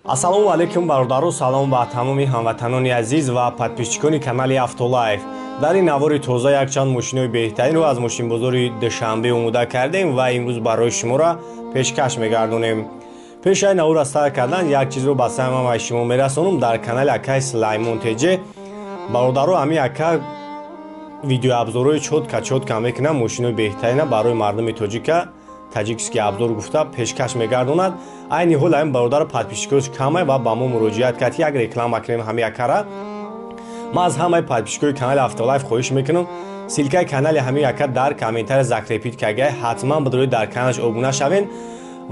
Ассалому алайкум бародару, салом ба тамоми ҳамватанони азиз ва подписчикони канали Автолайф. Дар ин навори тоза якчанд мошинои беҳтаринро аз мошинбозори Душанбе омода кардем ва имрӯз барои шуморо пешкаш мегардонем. Пешаи навора старт кардан як чизро ба саҳмамаи шумо мерасонам. Дар канали акаи Сулаймон Теҷе бародару ҳамин ака видеообзорҳои чотка мекунад, мошинои беҳтарина барои мардуми тоҷика таҷикский обзор гуфта пешкаш мегардонад. Айни ҳол ҳамин бародар подписчикош камай ва ба мо муроҷиат кард як реклама кунем ҳамин акара. Ман аз ҳамаи подписчикои канали Автолайф хоҳиш мекунам силкаи канали ҳамин ака дар комментария закрепит кардагай, ҳатман бидоред дар каналаш обуна шавен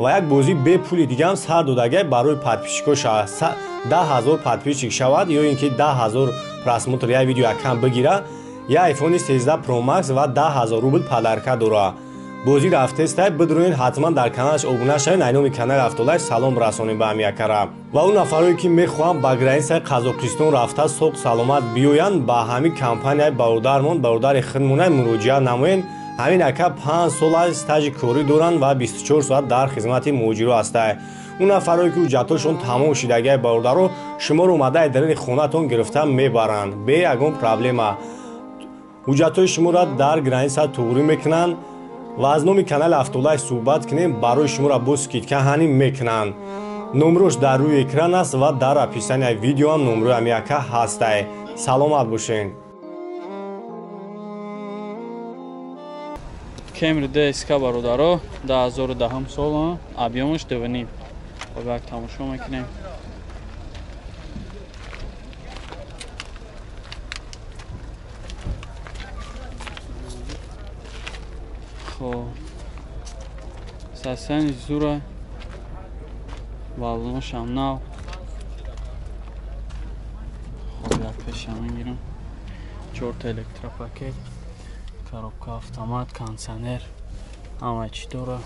ва як бозӣ бе пули дигам сар додагай барои подписчикош 10,000 подписчик шавад ё ин ки 10,000 просмотр як видео акам бигира, я iPhone 13 Pro Max ва 10,000 рубл подарка дора. бозӣ рафтестай бидроин ҳатман дар каналаш обуна шавен. Айноми канали Автолайф салом расонем ба ҳамин акара ва он нафароне ки мехоҳанд ба границаи Қазоқистон рафта соғ саломат биёянд ба ҳамин компанияи бародармон, бародари худмона муроҷиат намоен. ҳамин ака 5 сола стажи корӣ доранд ва 24 соат дар хизмати муҳоҷиро ҳастанд. он нафароне ки ҳуҷҷатҳояшон тамом шидагиҳои бародаро шуморо омадаи дарини хонатон гирифта мебаранд бе ягон проблема. ҳуҷҷатҳои шуморо дар граница туғрӣ мекунанд ва аз номи канали Автолайф суҳбат кунем, барои шуморо бо скидка ҳанӣ мекунанд. номрош дар рӯи экран аст ва дар описанияи видео ҳам номрои ҳамин ака ҳастай. саломат бошед. Camry DSK бародаро 2010 сол, объемаш 2.5. Хоб як тамошо мекунем. Хоб сасани зура балонош ҳам нав. Хоб як пешам мегирам. 4 та электропакет, коробка автомат, кондиционер, ҳама чӣ дора.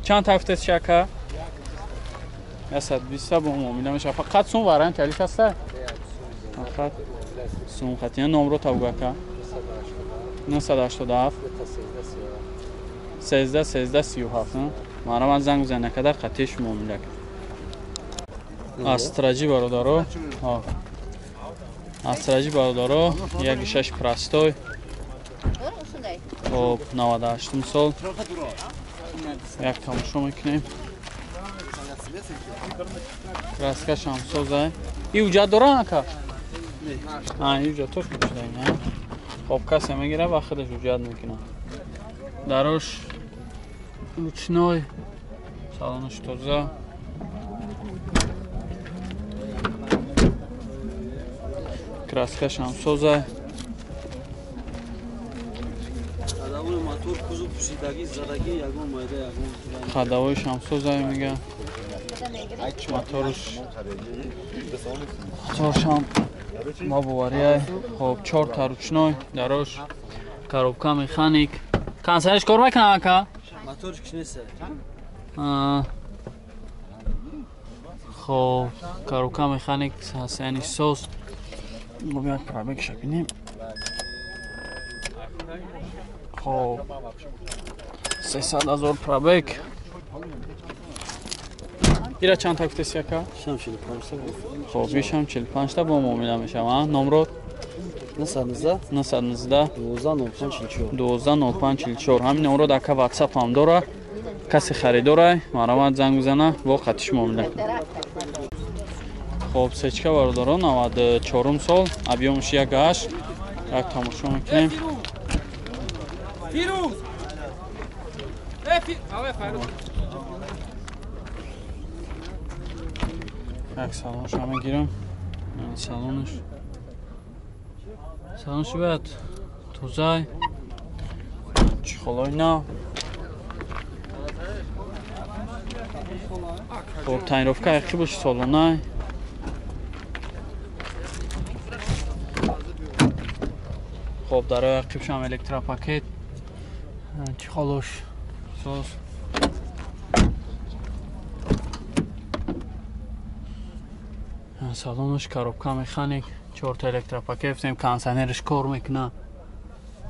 чанд тафтест шака? 120 бо муомила мешавад. фақат сум вариант ялиш аста? фақат сум хатина номро табгака 987 1337. мана ман занг бизан накада қатиш муомила астраҷи бародаро. астраҷи бародаро 1.6 простой. хоб 98 сол. як тамошо мекунем. краскаш ҳам соза. И ҳуҷҷат дорад ака? ҳуҷҷатош мешудаем. хоб касе мегира ва худаш ҳуҷҷат мекунад. дарош ручной, салонош тоза. краскаш ҳам соза. хадавоиш ҳам соза мега. моторш ҳам мабовария. хоб 4 та ручной, дарош, коробка механик. кондиционерш кор мекунад ака? моторш кишнеса. хоб коробка механик, сасяниш соз. хоб як пробегша бинем. хоб 300,000 пробег. ира чанд тафтест яка? 45. хоб бишам 45 та бо муомила мешавад. номро 919 120544. ҳамин номро дака WhatsApp ҳам дора. касе харидора маромад занг бизана бо қатиш муомила кунад. хоб сечка бародаро 94 сол, объемш 1.8. як тамошо мекунем. як салонш ҳам мегирам. салонш бояд тоза, чихолои нав. хоб таъинровка яқӣ боши солона. хоб дарои яқибшам электропакет, чихолош соз. салонош коробка механик, 4 та электропакет, кондиционерш кор мекунад.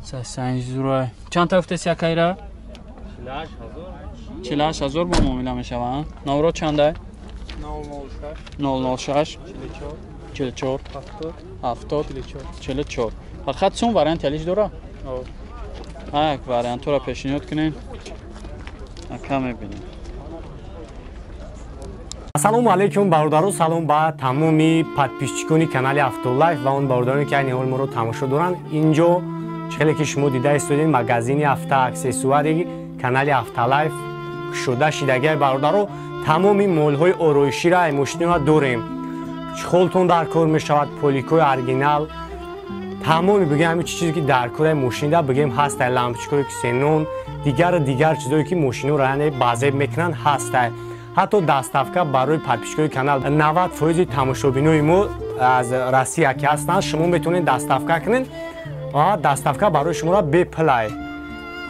Сасанҷ зурай. Чанд та гуфтест якайра? 38,000. 48000 با معامله میشوند. نمره چنده؟ 006 44 70 44. فقط سوم وارنت یلیش داره؟ یک وارنت را پیشنهاد کنین. کم میبینیم. салому алайкум бародаро, салом ба тамоми подписчикони канали Автолайф ва он бародароне ки айни ҳол моро тамошо доранд. Инҷо чхеле ки шумо дида истодед магазини авто аксессуари канали Автолайф кушода шидагиҳай бародаро, тамоми молҳои ороиширо ай мошиниро дорем. Чхолтон дар кор мешавад, поликои оригинал, тамоми бигем ҳамин чизе ки дар кори мошинида бигем ҳастай, лампочкаи ксенон, дигар чизое ки мошиниро яъне базеб мекунанд ҳастай. ҳатто даставка барои подписчикои канал 90% тамошобинои мо аз Россия ки ҳастанд, шумо метавонед даставка кунед ва даставка барои шуморо беплай.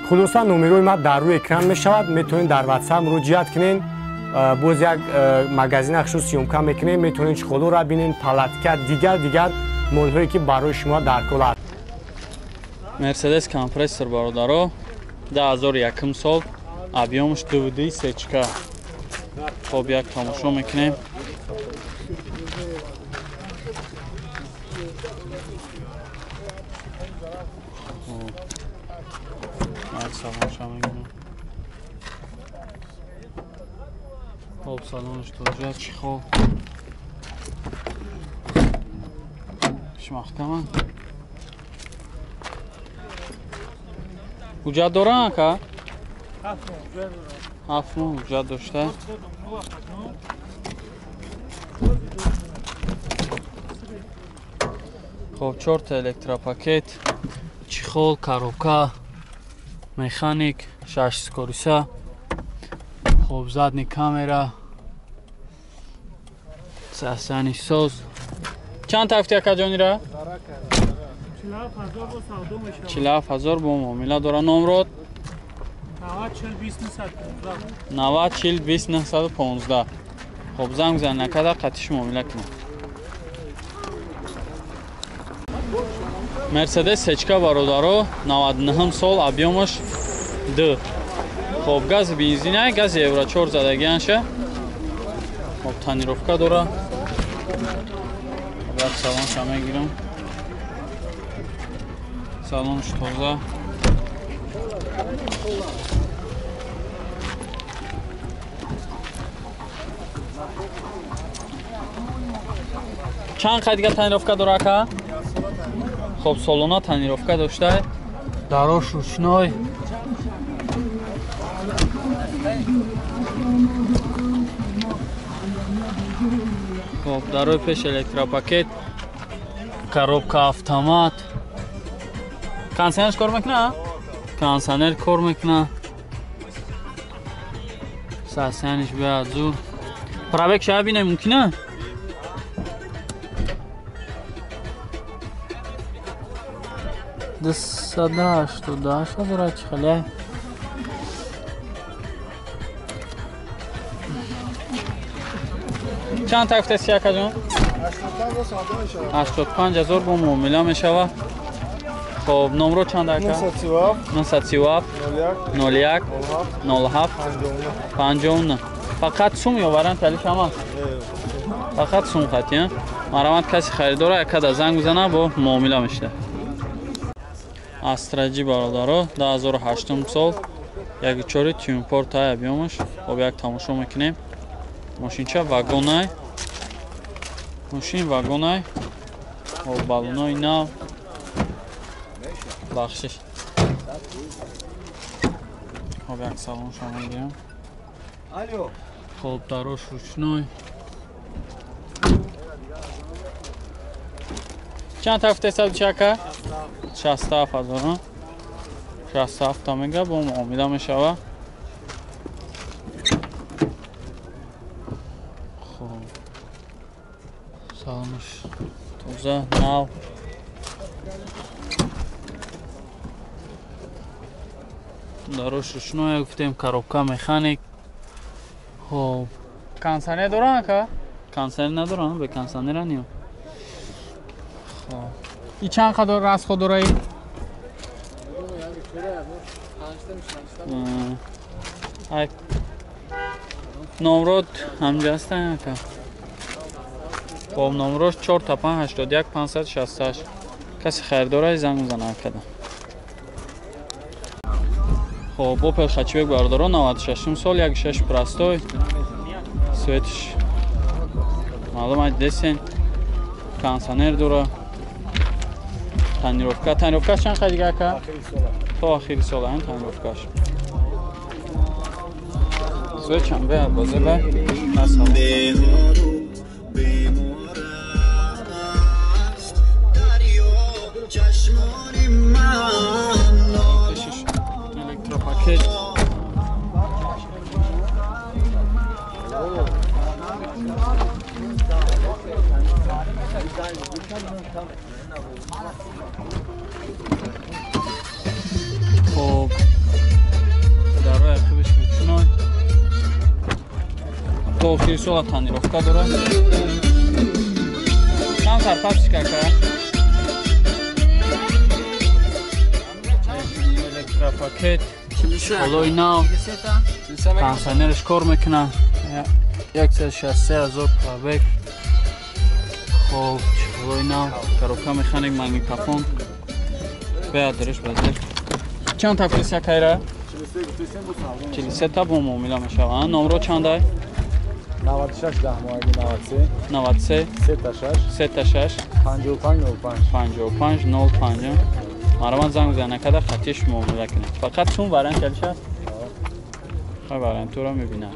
хулоса номерои ман дар рӯи экран мешавад, метавонед дар WhatsApp муроҷиат кунед. боз як магазина хушо сиёмка мекунем, метавонед чхолоро бинед, палатка, дигар молҳое ки барои шумо дар кор аст. Mercedes компрессор бародаро 2001 сол, объемш DVD сечка. خب یک تماشا میکنیم. خب سالانش توجه چی خوب محکمه حجت دارن که؟ هفت حجت داشته. خب 4 تا الکتروپاکت، چیخول، کاروبکا، مکانیک، 6 سکوریسا، خب задний камера، ساسانی سوز. چند تفتی اکا جانی را؟ 40000 با معامله داره. نمرات 90 40 20 915. خب زنگ بزن نکرده قطعش معامله کنم. مرسدس سچکا برادرو 99 سال، объемش 2. خب گاز بنزینه، گاز евро 4 زدگیانشه. خب تانیروفکا داره. خب یک سالان شما گیرم. سالانش تازه. چند قد دیگه تانیروفکا داره که؟ خب سالونا تانیروفکا داشته. دراش روشنای. خب دروی پیش الکتروپاکت، коробка автомат. کنسنرش کار میکنه؟ کنسنر کار میکنه. ساسیانش بیاد زور. پرابک شاید بینه ممکنه؟ دست داشت داره چی خیلی. چند تفته سی اکا جان؟ 85000 با معامله میشوه. خب نمرو چند اکا؟ 937 01 07 59. فقط سوم یا وارن تلیش هم فقط سوم خطی. مرامت کسی خریداره اکا دا زنگ بزنه با معامله میشه. استراجی برادارو 2008 سال، یک چوری تیونپورت های بیامش. خب یک تماشا میکنیم. ماشین چه واگونای، ماشین واگونای و بالونای نو بخشش. خب یک سالان شما میگیرم. خب دراش روشنای. چند تفته سب چکه؟ 67000. 67 تا میگه با معامله میشوه. سالمش توزه ناو. داروش روشنوی گفتیم، коробка مکانیک. خب کنسنر دارن که؟ کنسنر ندارن؟ به کنسنر نیو. خب این چند قدر راست خود داره ای؟ номрот ҳамҷастан яка. Хоб номрош 4 568. Каси хайрдора занг мизана акада. Хоб Opel Hatchback бардоро 96 сол 1.6 простой. Светиш маълумат десен. Кондиционер дора. Тонировка чанд қайдига ака? То ахири сол ан тонировкаш. Свечам бе боза бе. Насам. Електропакет. Хоб дарои ақибаш мечунад. То охири сола тонировка дорад. Чанд карпачка ака? Електропакет. Олои нав. Кондиционерш кор мекунад. 163,000 пробег. Хоб олои нав. Коробка механик, магнитофон. Беа дариш базер. Чанд тафрис якайра? 43 та бо муомила мешаванд. Номро чандай? 96 10 93 93 36 55 05. Мараман занг зана када хатиш муомила кунед. Фақат сум вариант ялша? Ха вариантура мебинам.